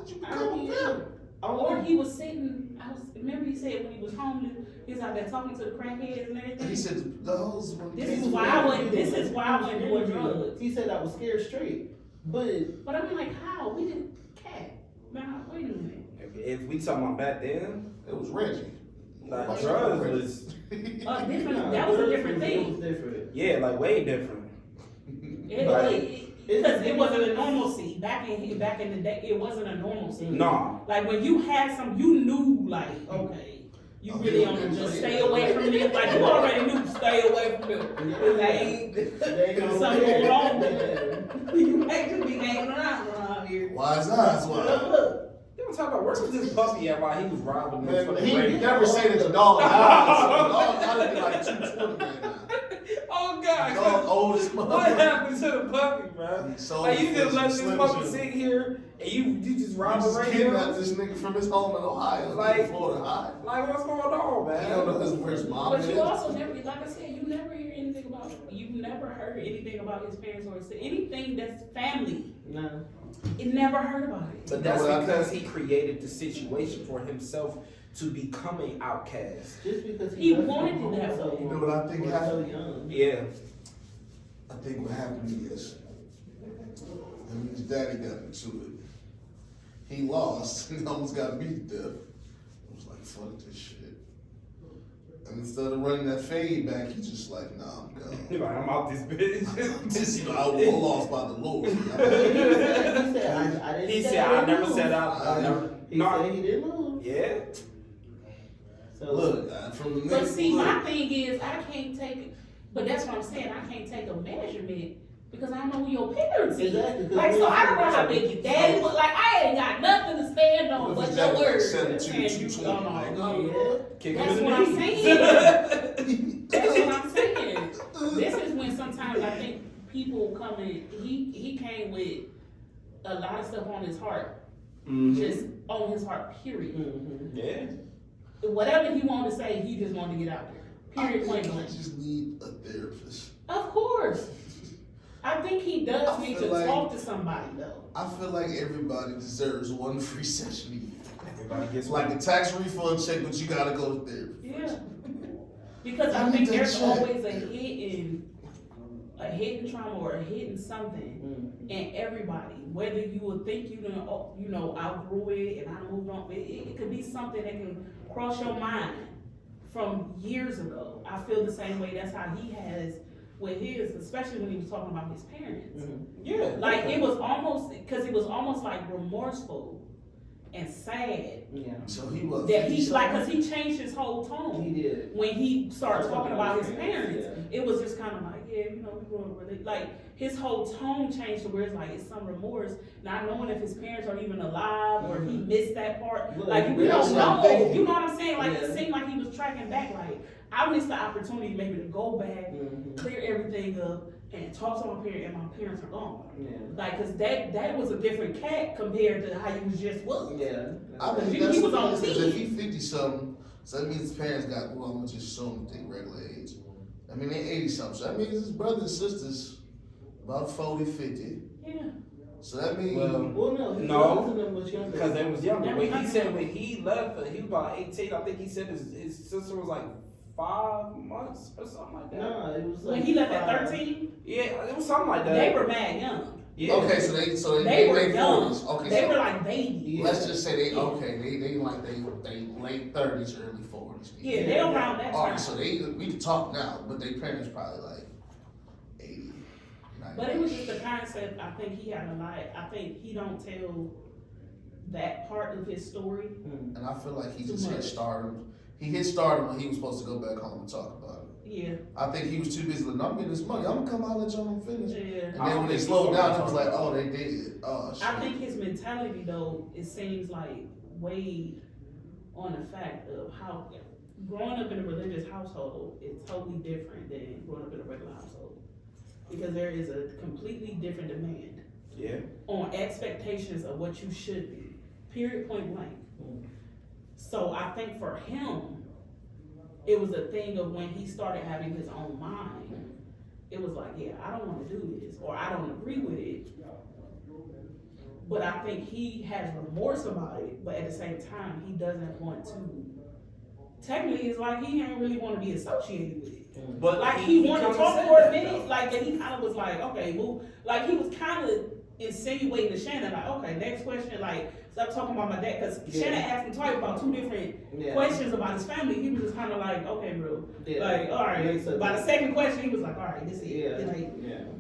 did you become a pimp? Or he was sitting, remember he said when he was homeless, he was out there talking to the crackheads and everything. He said the hoes were This is why I went doing drugs. He said I was scared straight. But I mean, like, how? We didn't cat. Now, wait a minute. If we talking about back then, it was Reggie. like drugs was, Different. That was a different It thing. was different. yeah, like way different. Because it wasn't a normalcy back in the day. It wasn't a normalcy. No. Like when you had some, you knew like, okay, you really on to just stay away from this. Like you already knew to stay away from this. Cause they ain't something going on with you actually be hanging around here. Wise eyes, why? You don't talk about where was this puppy at while he was robbing this Man, fucking he radio? never say that the dog died. So the dog gotta be like 220 right now. Oh God! Dog old as What motherfucker. happened to the puppy, bro? Like you just let this puppy sit here and you just rob the You kidnapped radio? this nigga from his home in Ohio, Like- Florida High. Like what's going on, You don't know man? where's mom But is. you also never, like I said, you never hear anything about. You never heard anything about his parents or anything that's family. No. It never heard about it. But that's because he created the situation for himself to become an outcast. Just because He left wanted home it that so way. You know what I think so happened? young. Yeah. I think what happened is, him and his daddy got into it. He lost and almost got beat to death. I was like, fuck this shit. And instead of running that fade back, he just like, nah, I'm gone. He's like, I'm out this bitch. Just, you know, I was lost by the Lord. He said, I didn't He say said, I I never lose." said I never. He No. said he didn't lose. Yeah. So Look, from the But next see, my look, thing is, I can't take it. But that's what I'm saying. I can't take a measurement because I don't know who your parents is. Exactly, 'cause Like, we so don't I don't know how know. big your daddy was. Like, I ain't got nothing to stand on What but if his your daddy like words. 72, And you 220, don't like, know. Kick That's him what in I'm the saying. knees. That's what I'm saying. This is when sometimes I think people come in. He came with a lot of stuff on his heart, Mhm. just on his heart. Period. Mhm. Yeah. Whatever he wanted to say, he just wanted to get out there. I Period. think Point I blank. just need a therapist. Of course. I think he does I need feel to like- talk to somebody though. I feel like everybody deserves one free session a year. Everybody gets It's like a tax refund check, but you gotta go to therapy. Yeah. Because I You think need that there's check. always a hidden trauma or a hidden something Mhm. in everybody. Whether you would think outgrew it and I moved on, it could be something that can cross your mind from years ago. I feel the same way. That's how he has with his, especially when he was talking about his parents. Mhm. Yeah. Like it was almost like remorseful and sad Yeah. So he was. that he like, cause he changed his whole tone He did. when he started talking about his parents. Yeah. It was just kind of like, yeah, we grew up really, like his whole tone changed to where it's like it's some remorse, not knowing if his parents are even alive or if he missed that part. Look, Like we that's don't what I'm know. thinking. You know what I'm saying? Like it Yeah. seemed like he was tracking back. Like I missed the opportunity maybe to go back, Mhm. clear everything up, and talk to my parents, and my parents are gone. Yeah. Like, cause that was a different cat compared to how you just was. Yeah. I He mean, that's was the on thing, 'cause TV. if he 50 something, so that means his parents got, well, I'm gonna just assume they regular age. I mean, they 80 something, so that means his brothers and sisters about 40, 50. Yeah. So that means, Well, no. His No, brothers and them was younger. Because they was younger. They When was he said younger. when he left, he was about 18. I think he said his sister was like 5 months or something like that. No, it was When like he left at 5. 13, Yeah, it was something like that. they were mad young. Yeah. okay, so they They were late young. 40s. Okay, They so were like babies. Yeah. let's just say they late 30s, early 40s. Yeah, they around that All time. right, so we can talk now, but their parents probably like 80, 90. But it was just the concept. I think he had a lot. I think he don't tell that part of his story. Mhm. And I feel like he Too just hit much. stardom. He hit stardom when he was supposed to go back home and talk about it. Yeah, I think he was too busy like, I'm getting this money, I'm gonna come out and let y'all finish. yeah. And then when they slowed down, it was like, oh, they did. Oh, shit. I think his mentality though, it seems like weighed on the fact of how growing up in a religious household is totally different than growing up in a regular household. Because there is a completely different demand Yeah. on expectations of what you should be. Period, point blank. Mhm. So I think for him, it was a thing of when he started having his own mind, it was like, yeah, I don't want to do this, or I don't agree with it. But I think he has remorse about it, but at the same time, he doesn't want to. Technically, it's like he ain't really want to be associated with it. But Like he wanted to kinda talk said for a that, minute, though. like that he kind of was like, okay, move. Like he was kind of insinuating to Shannon, like, okay, next question, like, stop talking about my dad, because Shannon asked him twice about 2 different questions about his family. He was just kind of like, okay, bro, like, all right. By the second question, he was like, all right, this is it. Like,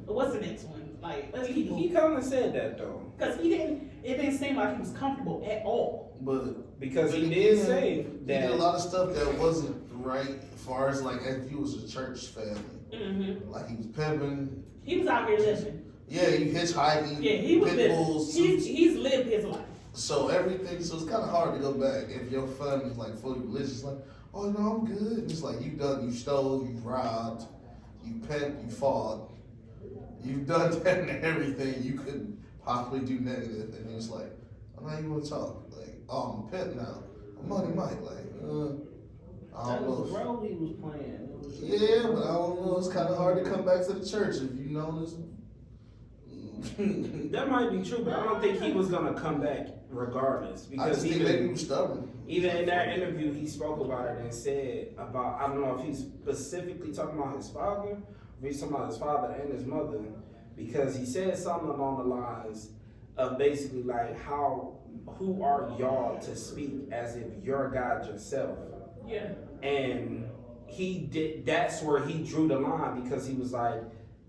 what's the next one? Like, let's keep He kind of said that though, because it didn't seem like he was comfortable at all. But because he did say he that did a lot of stuff that wasn't right as far as like if you was a church family. Mm-hmm. Like he was pimping. He was out here living. Yeah, you hitchhiking. Yeah, he was pit living. bulls. He's lived his life. So everything, so it's kind of hard to go back if your family's like fully religious. Like, oh no, I'm good. And it's like you stole, you robbed, you pimped, you fought, you've done that and everything you could possibly do negative, and it's like, I'm not even gonna talk. Like, oh, I'm a pimp now. I'm Money Mike. Like, I That don't was the know. role he was playing. Yeah, but I don't know. It's kind of hard to come back to the church if you know this. that might be true, but I don't think he was gonna come back regardless, I just because think maybe he was stubborn. even in that interview he spoke about it and said about, I don't know if he's specifically talking about his father, or he's talking about his father and his mother, because he said something along the lines of basically like, who are y'all to speak as if you're God yourself? Yeah. And that's where he drew the line, because he was like,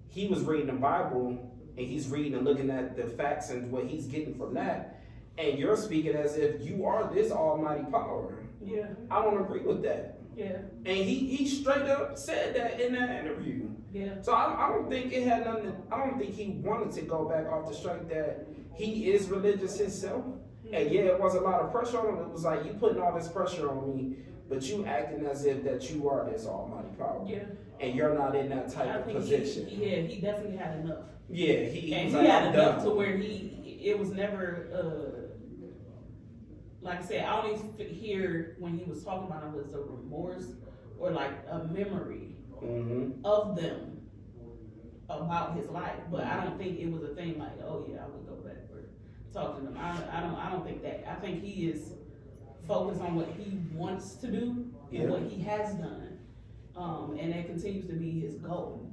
he was reading the Bible and he's reading and looking at the facts and what he's getting from that, and you're speaking as if you are this almighty power. Yeah. I don't agree with that. Yeah. And he straight up said that in that interview. Yeah. So I don't think it had nothing, I don't think he wanted to go back off the strength that he is religious himself. And yeah, it was a lot of pressure on him. It was like, you putting all this pressure on me, but you acting as if that you are this almighty power. Yeah. And you're not in that type of position. He definitely had enough. Yeah, he And was he like, had I'm enough done. to where it was never, like I said, I only hear when he was talking about it was a remorse or like a memory of them about his life. But I don't think it was a thing like, oh yeah, I would go back or talk to them. I don't think that. I think he is focused on what he wants to do and what he has done. And that continues to be his goal.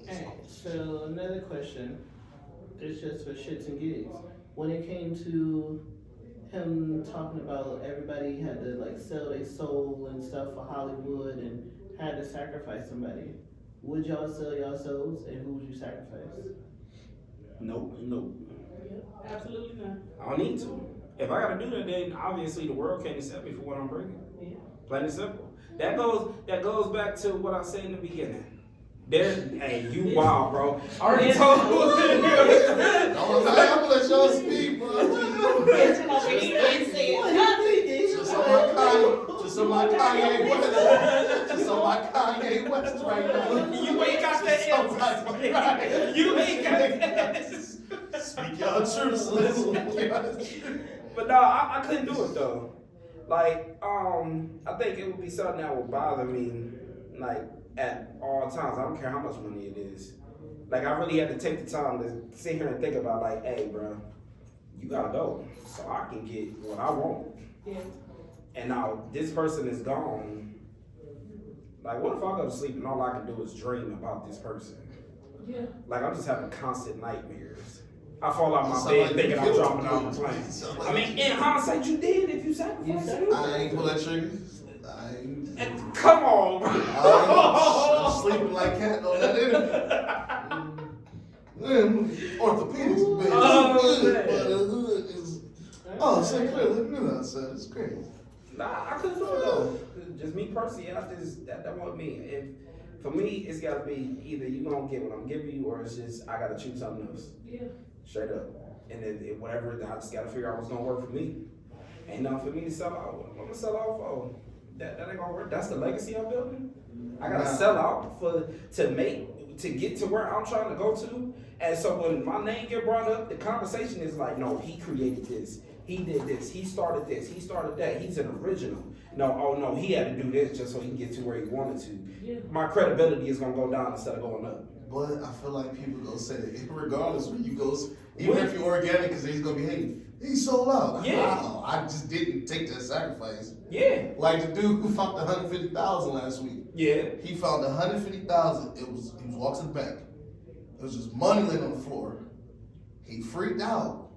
Alright, so another question. It's just for shits and gigs. When it came to him talking about everybody had to like sell their soul and stuff for Hollywood and had to sacrifice somebody, would y'all sell your souls, and who would you sacrifice? Nope. Yeah, absolutely not. I don't need to. If I gotta do that, then obviously the world can't accept me for what I'm bringing. Yeah. Plain and simple. That goes back to what I said in the beginning. Hey, you wild, bro. I already told you. I'm gonna let y'all speak, bro. Just on my Kanye West. Just on my Kanye West right now. You ain't got that answer. You ain't got that. Speak y'all truths, listen. But no, I couldn't do it though. Like, I think it would be something that would bother me, like, at all times. I don't care how much money it is. Like, I really had to take the time to sit here and think about, like, hey, bro, you gotta go so I can get what I want. Yeah. And now this person is gone. Like, what if I go to sleep and all I can do is dream about this person? Yeah. Like, I'm just having constant nightmares. I fall out my Sound bed like thinking you I'm killed dropping him. out the plane. Sound like I mean, in hindsight, you did if you sacrificed it. I ain't pull that trigger. And come on, bro. I'm sleeping like Cat on that interview. Orthopedics, baby. Oh, Good, man. but the hood is. Oh, St. Clair looking good outside. It's crazy. Nah, I couldn't do it though. Just me personally, that wasn't me. For me, it's gotta be either you gonna get what I'm giving you, or it's just I gotta choose something else. Yeah. Straight up. And then whatever, I just gotta figure out what's gonna work for me. Ain't nothing for me to sell out. I'm gonna sell out for. That ain't gonna work. That's the legacy I'm building. I gotta sell out to get to where I'm trying to go to. And so when my name get brought up, the conversation is like, no, he created this. He did this. He started this. He started that. He's an original. no, he had to do this just so he can get to where he wanted to. Yeah. My credibility is gonna go down instead of going up. But I feel like people gonna say that regardless when you go, even if you're organic, because he's gonna be hating. He sold out. Yeah. Wow, I just didn't take that sacrifice. Yeah. Like the dude who found the 150,000 last week. Yeah. He found 150,000. He was walking to the bank. It was just money laying on the floor. He freaked out,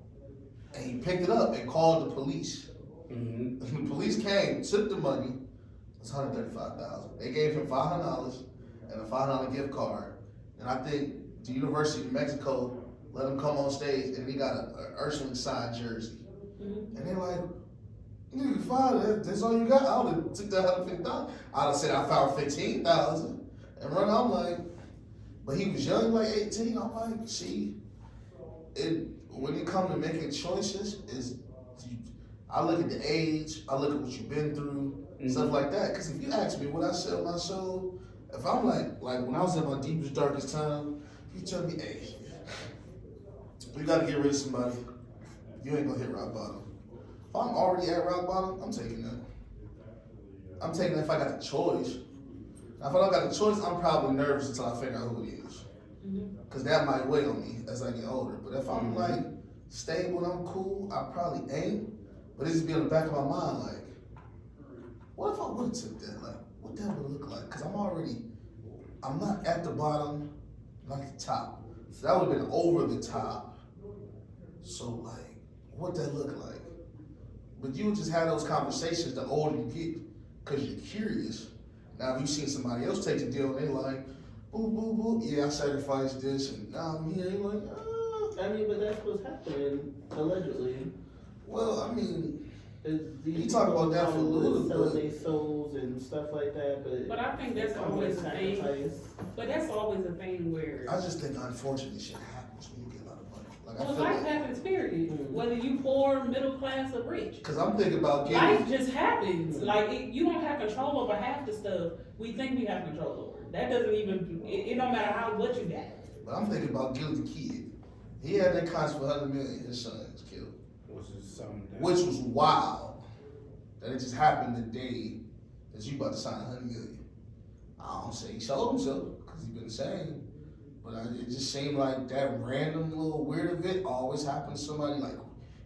and he picked it up and called the police. Mm-hmm. And the police came, took the money. It's 135,000. They gave him $500 and a $5 gift card. And I think the University of Mexico let him come on stage, and he got an Ursula signed jersey. Mm-hmm. And they're like, "Nigga, fine, that's all you got." I would have took that 150,000. I'd have said I found 15,000 and run. I'm like, but he was young, like 18. I'm like, see, when it comes to making choices, I look at the age, I look at what you've been through, stuff like that. Because if you ask me would I sell my soul, if I'm like when I was at my deepest, darkest time, you tell me, hey, we gotta get rid of somebody. You ain't gonna hit rock bottom. If I'm already at rock bottom, I'm taking that. I'm taking that if I got the choice. Now, if I don't got the choice, I'm probably nervous until I figure out who it is. Because that might weigh on me as I get older. But if I'm like stable and I'm cool, I probably ain't. But it just be in the back of my mind like, what if I would have took that? Like, what that would look like? Because I'm not at the bottom, I'm not at the top. So that would have been over the top. So like, what that look like? But you would just have those conversations the older you get, because you're curious. Now, if you seen somebody else take the deal and they like, boo, boo, boo, yeah, I sacrificed this, and now I'm here, you're like, I mean, but that's what's happening, allegedly. well, I mean, You talk about that for a little selling bit. their souls and stuff like that, But I think that's always a thing. But that's always a thing where. I just think unfortunately shit happens when you get a lot of money. Like, I Well, feel life like, happens, period. Mhm. Whether you poor, middle class, or rich. because I'm thinking about Life getting, just happens. Like, you don't have control over half the stuff we think we have control over. That doesn't even, it don't matter what you got. but I'm thinking about getting the kid. He had that contract for $100 million, his son was killed. Which is something that, Which was wild. That it just happened the day that you about to sign $100 million. I don't say he sold himself, because he's been the same. But it just seemed like that random little weird event always happens to somebody, like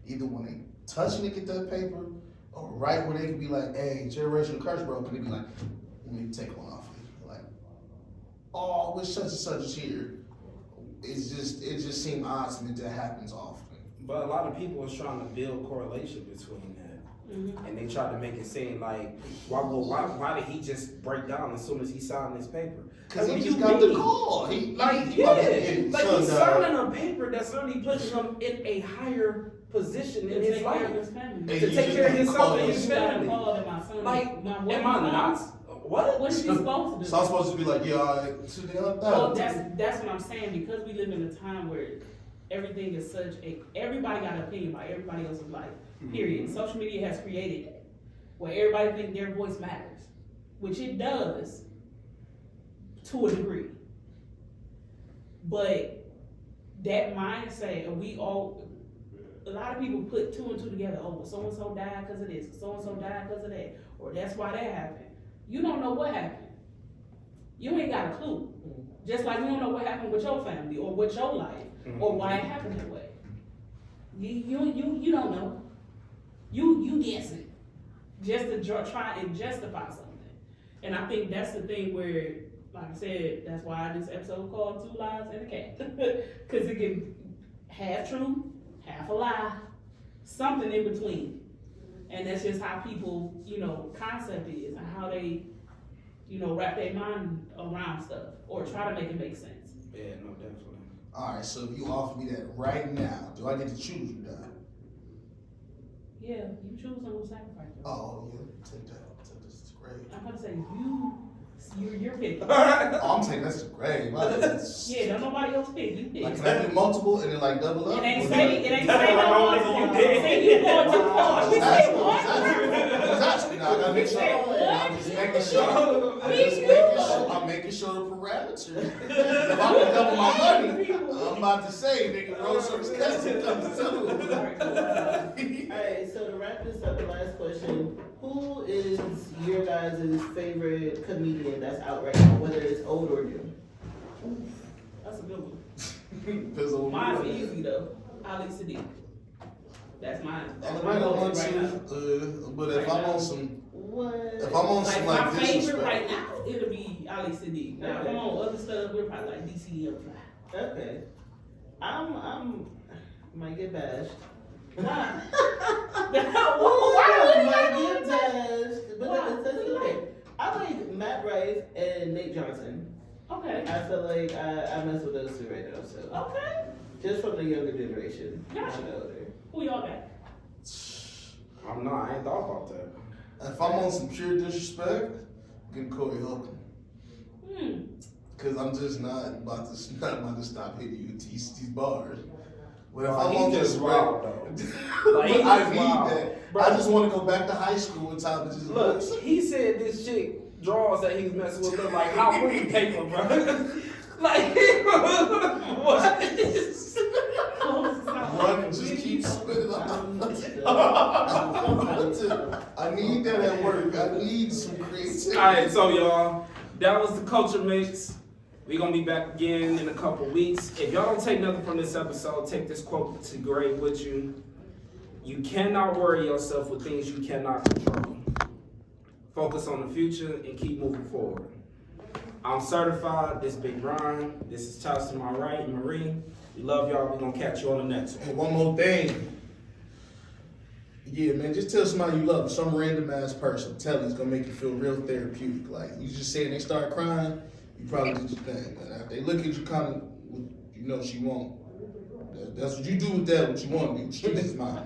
either when they touching to get that paper, or right when they can be like, hey, generational curse broke, and they be like, let me take one off you. Like, oh, I wish such and such is here. It just seemed odd to me that happens often. but a lot of people is trying to build correlation between that. Mm-hmm. And they try to make it seem like, why did he just break down as soon as he signed this paper? Because Like, he what just do got you the mean? call. He Like, about to yeah, get like son he's died. signing a paper that's really putting him in a higher position in his Take care of life. his family. Hey, To you take just care of got himself called and his his You gotta family. call to my son. Like, Now, what am I you not? want? What? What is he supposed to do? So I'm supposed to be like, yeah, all right, sit down. Well, that's what I'm saying, because we live in a time where everything is everybody got an opinion about everybody else's life, period. Mm-hmm. Social media has created that, where everybody thinks their voice matters, which it does, to a degree. But that mindset, a lot of people put two and two together, oh, well, so-and-so died because of this, so-and-so died because of that, or that's why that happened. You don't know what happened. You ain't got a clue. Just like you don't know what happened with your family or with your life or why it happened that way. You don't know. You guessing just to try and justify something. And I think that's the thing where, like I said, that's why this episode called Two Lies and a Cat. Because it can half true, half a lie, something in between. And that's just how people, concept is and how they, wrap their mind around stuff or try to make it make sense. Yeah, no, definitely. All right, so if you offer me that right now, do I get to choose you, Don? Yeah, you choose on who sacrifice. Oh, yeah, take that. This is great. I'm about to say, you're picking. Oh, I'm taking that's great. Yeah, don't nobody else pick, you pick. Like, can I do multiple and then like double up? It ain't Or say like- no more. Say you going too far. We say what? Exactly. Now, I gotta make We sure. say what? I'm just making sure. I'm making sure the parameters. If I can double my money, I'm about to say, nigga. Rose Shorts Cousin comes too. Alright, so to wrap this up, the last question. Who is your guys' favorite comedian that's out right now, whether it's old or new? That's a good one. Depends on Mine's what you easy though. Ali Sadiq. That's mine. I That's might my go on right now. but if I'm on some, What? if I'm on Like some my like favorite disrespect, right now, it'll be Ali Sadiq. Now if I'm on other stuff, we're probably like DC and Fly. Okay. I'm might get bashed. Why? Why might Why? get bashed? But Why? that's okay. I like Matt Rife and Nate Johnson. Okay. I feel like I mess with those two right now. So Okay. just from the younger generation, Gotcha. not the older. Who y'all got? I ain't thought about that. if I'm on some pure disrespect, get Corey Holcomb. Cause I'm just not about to stop hitting you with these bars. But if I'm on He's this just wild though. but Like, he's I just need wild. that. Bro. I just want to go back to high school and time to just Look, he said this chick draws that he's messing with look like hot wing paper, bro. Like, what? Run, just keep spitting out. I need that at work. I need some creativity. Alright, so y'all, that was the Culture Mix. We're gonna be back again in a couple weeks. If y'all don't take nothing from this episode, take this quote to grave with you. You cannot worry yourself with things you cannot control. Focus on the future and keep moving forward. I'm certified. This Big Ron. This is Charles to my right, Marie. We love y'all. We're gonna catch you on the next one. And one more thing. Yeah, man, just tell somebody you love them, some random ass person. Tell you it's gonna make you feel real therapeutic. Like you just say and they start crying, you probably did your thing. And if they look at you kind of, you know, she won't. That's what you do with that. What you want to do. That's mine.